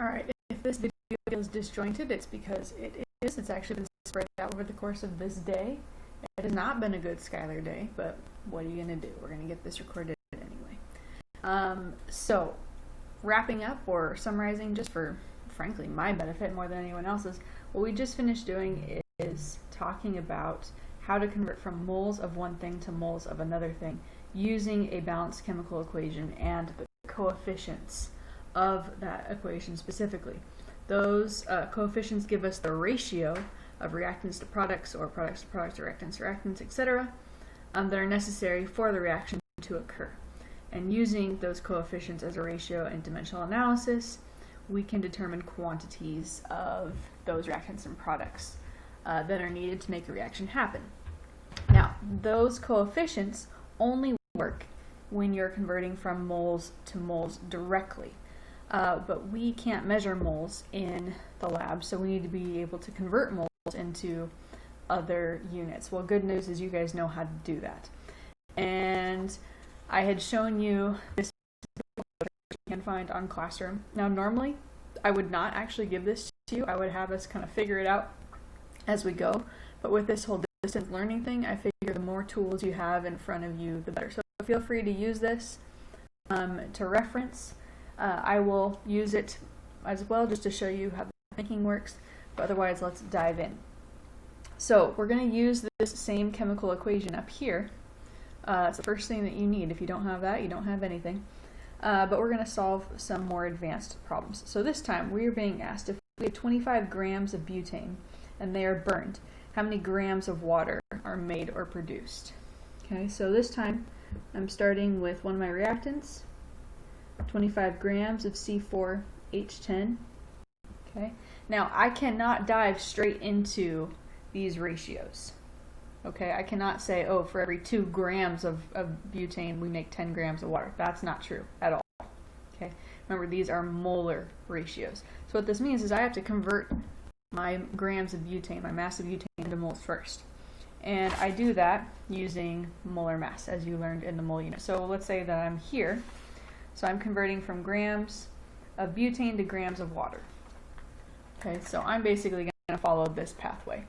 Alright, if this video feels disjointed, it's because it is. It's actually been spread out over the course of this day. It has not been a good Skylar day, but what are you going to do? We're going to get this recorded anyway. So, wrapping up or summarizing, just for, frankly, my benefit more than anyone else's, what we just finished doing is talking about how to convert from moles of one thing to moles of another thing using a balanced chemical equation and the coefficients of that equation specifically. Those coefficients give us the ratio of reactants to products, or products to products, reactants to reactants, etc., that are necessary for the reaction to occur. And using those coefficients as a ratio in dimensional analysis, we can determine quantities of those reactants and products that are needed to make a reaction happen. Now, those coefficients only work when you're converting from moles to moles directly. But we can't measure moles in the lab, so we need to be able to convert moles into other units. Well, good news is you guys know how to do that. And I had shown you this you can find on Classroom. Now, normally, I would not actually give this to you. I would have us kind of figure it out as we go. But with this whole distance learning thing, I figure the more tools you have in front of you, the better. So feel free to use this to reference. I will use it as well just to show you how the thinking works, but otherwise let's dive in. So we're going to use this same chemical equation up here. It's the first thing that you need. If you don't have that, you don't have anything. But we're going to solve some more advanced problems. So this time we are being asked if we have 25 grams of butane and they are burned, how many grams of water are made or produced? Okay, so this time I'm starting with one of my reactants. 25 grams of C4H10. Okay. Now I cannot dive straight into these ratios. Okay, I cannot say, oh, for every 2 grams of butane we make 10 grams of water. That's not true at all. Okay. Remember, these are molar ratios. So what this means is I have to convert my grams of butane, my mass of butane, into moles first. And I do that using molar mass, as you learned in the mole unit. So let's say that I'm here. So I'm converting from grams of butane to grams of water. Okay, so I'm basically going to follow this pathway.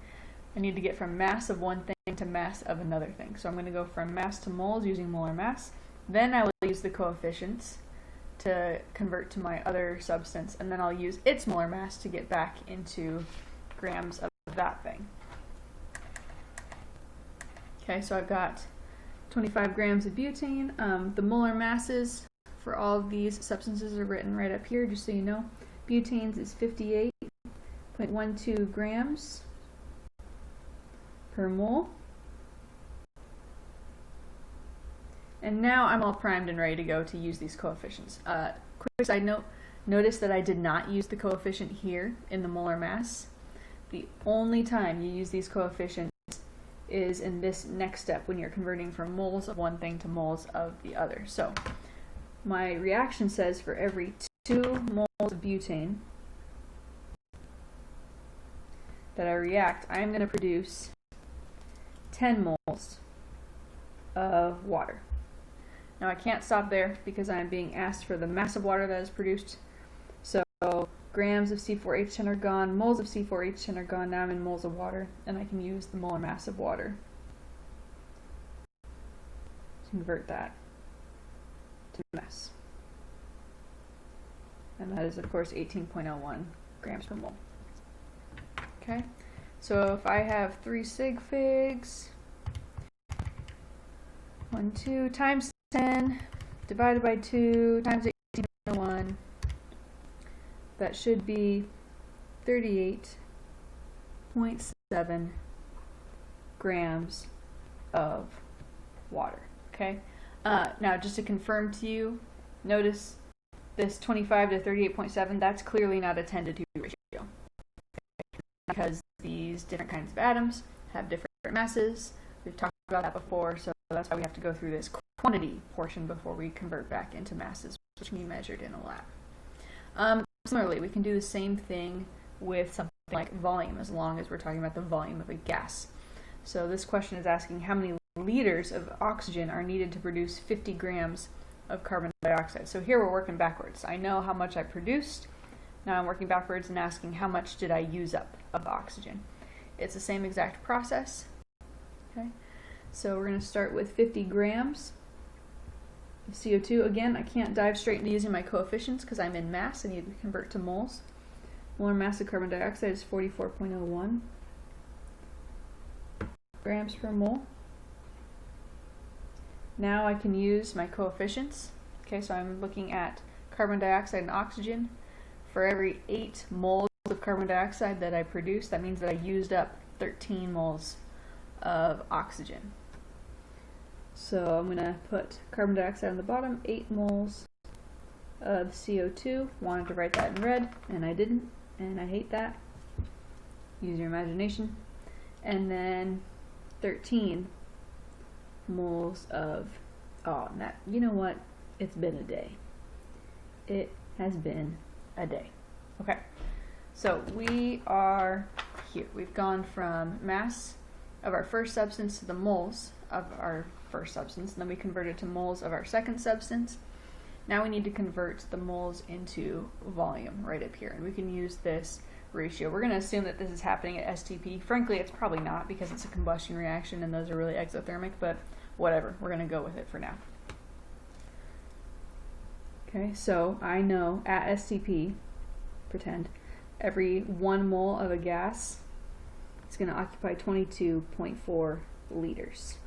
I need to get from mass of one thing to mass of another thing. So I'm going to go from mass to moles using molar mass. Then I will use the coefficients to convert to my other substance, and then I'll use its molar mass to get back into grams of that thing. Okay, so I've got 25 grams of butane. The molar masses for all of these substances are written right up here, just so you know. Butane's is 58.12 grams per mole. And now I'm all primed and ready to go to use these coefficients. Quick side note, notice that I did not use the coefficient here in the molar mass. The only time you use these coefficients is in this next step when you're converting from moles of one thing to moles of the other. So my reaction says for every 2 moles of butane that I react, I'm going to produce 10 moles of water. Now I can't stop there because I'm being asked for the mass of water that is produced. So grams of C4H10 are gone, moles of C4H10 are gone, now I'm in moles of water, and I can use the molar mass of water to convert that to mass. And that is, of course, 18.01 grams per mole. Okay, so if I have 3 sig figs, 1, 2 times 10 divided by 2 times 18.01, that should be 38.7 grams of water. Okay. Now, just to confirm to you, notice this 25 to 38.7, that's clearly not a 10 to 2 ratio. Because these different kinds of atoms have different masses. We've talked about that before, so that's why we have to go through this quantity portion before we convert back into masses, which can be measured in a lab. Similarly, we can do the same thing with something like volume, as long as we're talking about the volume of a gas. So this question is asking how many liters of oxygen are needed to produce 50 grams of carbon dioxide. So here we're working backwards. I know how much I produced. Now I'm working backwards and asking how much did I use up of the oxygen. It's the same exact process. Okay, so we're going to start with 50 grams of CO2. Again, I can't dive straight into using my coefficients because I'm in mass. I need to convert to moles. Molar mass of carbon dioxide is 44.01 grams per mole. Now I can use my coefficients. Okay, so I'm looking at carbon dioxide and oxygen. For every 8 moles of carbon dioxide that I produce, that means that I used up 13 moles of oxygen. So I'm going to put carbon dioxide on the bottom, 8 moles of CO2. Wanted to write that in red, and I didn't, and I hate that. Use your imagination. And then 13 moles of, you know what? It's been a day. It has been a day. Okay, so we are here. We've gone from mass of our first substance to the moles of our first substance, and then we converted to moles of our second substance. Now we need to convert the moles into volume right up here, and we can use this ratio. We're going to assume that this is happening at STP. Frankly, it's probably not because it's a combustion reaction and those are really exothermic, but whatever, we're going to go with it for now. Okay, so I know at STP, pretend, every 1 mole of a gas is going to occupy 22.4 liters.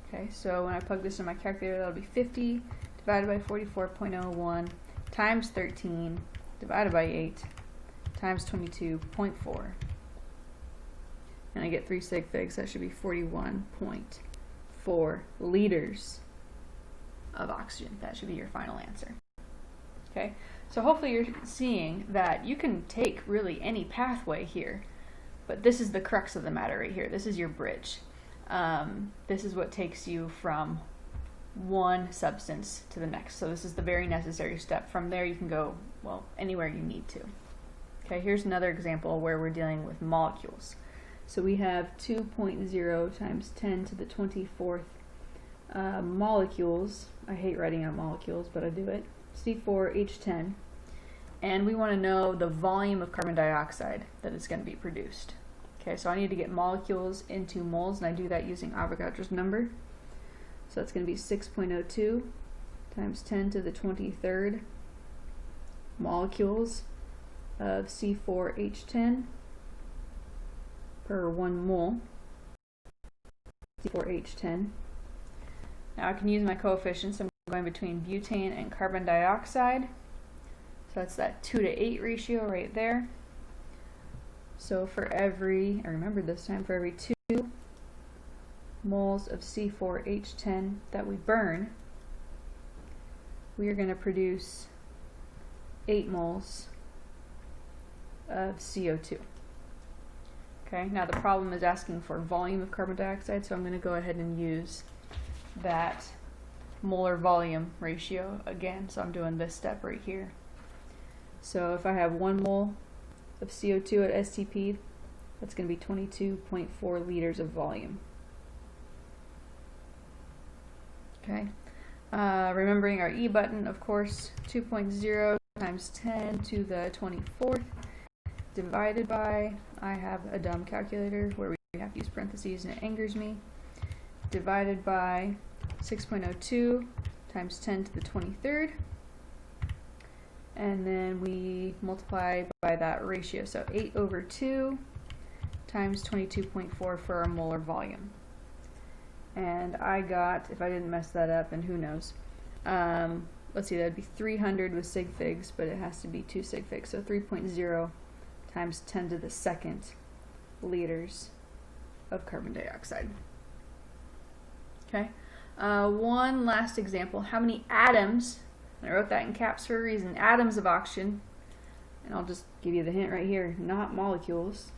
Okay, so when I plug this in my calculator, that'll be 50 divided by 44.01 times 13 divided by 8 times 22.4. And I get 3 sig figs, that should be 41.4 liters of oxygen. That should be your final answer. Okay, so hopefully you're seeing that you can take really any pathway here, but this is the crux of the matter right here. This is your bridge. This is what takes you from one substance to the next. So this is the very necessary step. From there you can go, well, anywhere you need to. Okay, here's another example where we're dealing with molecules. So we have 2.0 times 10 to the 24th molecules. I hate writing out molecules, but I do it. C4H10. And we want to know the volume of carbon dioxide that is going to be produced. Okay, so I need to get molecules into moles, and I do that using Avogadro's number. So that's going to be 6.02 times 10 to the 23rd molecules of C4H10 per 1 mole. C4H10. Now I can use my coefficients. I'm going between butane and carbon dioxide. So that's that 2 to 8 ratio right there. So for every, I remembered this time, for every 2 moles of C4H10 that we burn, we are going to produce 8 moles of CO2. Okay, now the problem is asking for volume of carbon dioxide, so I'm going to go ahead and use that molar volume ratio again. So I'm doing this step right here. So if I have 1 mole of CO2 at STP, that's going to be 22.4 liters of volume. Okay, remembering our E button, of course, 2.0 times 10 to the 24th divided by, I have a dumb calculator where we have to use parentheses and it angers me, divided by 6.02 times 10 to the 23rd, and then we multiply by that ratio, so 8 over 2 times 22.4 for our molar volume. And I got, if I didn't mess that up, and who knows, let's see, that would be 300 with sig figs, but it has to be 2 sig figs, so 3.0 times 10 to the 2nd liters of carbon dioxide. Okay, one last example. How many atoms, and I wrote that in caps for a reason, atoms of oxygen, and I'll just give you the hint right here, not molecules,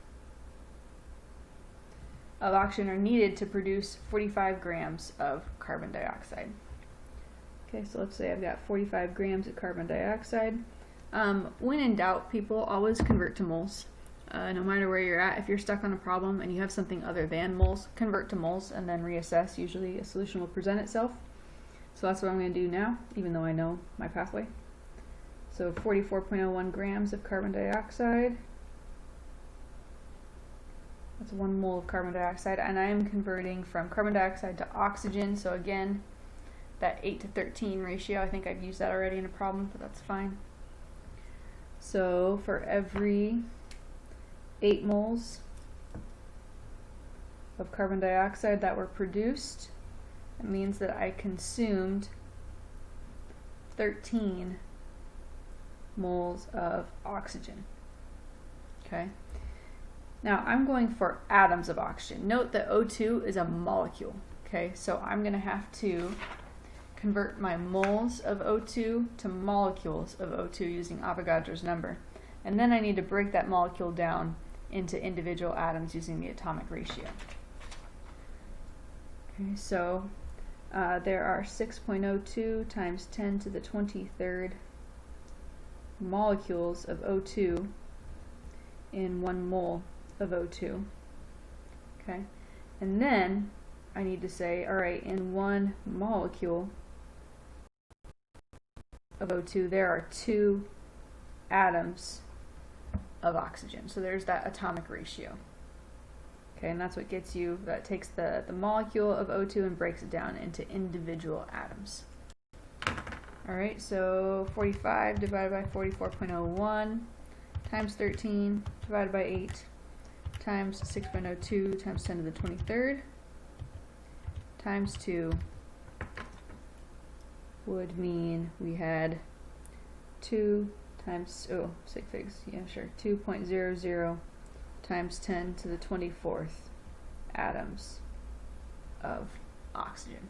of oxygen are needed to produce 45 grams of carbon dioxide. Okay, so let's say I've got 45 grams of carbon dioxide. When in doubt, people always convert to moles. No matter where you're at, if you're stuck on a problem and you have something other than moles, convert to moles and then reassess. Usually a solution will present itself. So that's what I'm going to do now, even though I know my pathway. So 44.01 grams of carbon dioxide. That's 1 mole of carbon dioxide, and I am converting from carbon dioxide to oxygen. So again, that 8:13 ratio, I think I've used that already in a problem, but that's fine. So for every 8 moles of carbon dioxide that were produced, it means that I consumed 13 moles of oxygen. Okay. Now I'm going for atoms of oxygen. Note that O2 is a molecule. Okay, so I'm going to have to convert my moles of O2 to molecules of O2 using Avogadro's number. And then I need to break that molecule down into individual atoms using the atomic ratio. Okay, so there are 6.02 times 10 to the 23rd molecules of O2 in 1 mole of O2. Okay, and then I need to say, all right, in 1 molecule of O2, there are 2 atoms of oxygen. So there's that atomic ratio. Okay, and that's what gets you, that takes the molecule of O2 and breaks it down into individual atoms. All right, so 45 divided by 44.01 times 13 divided by 8 times 6.02 times 10 to the 23rd times 2 would mean we had 2 times, oh, sig figs, yeah, sure, 2.00 times 10 to the 24th atoms of oxygen.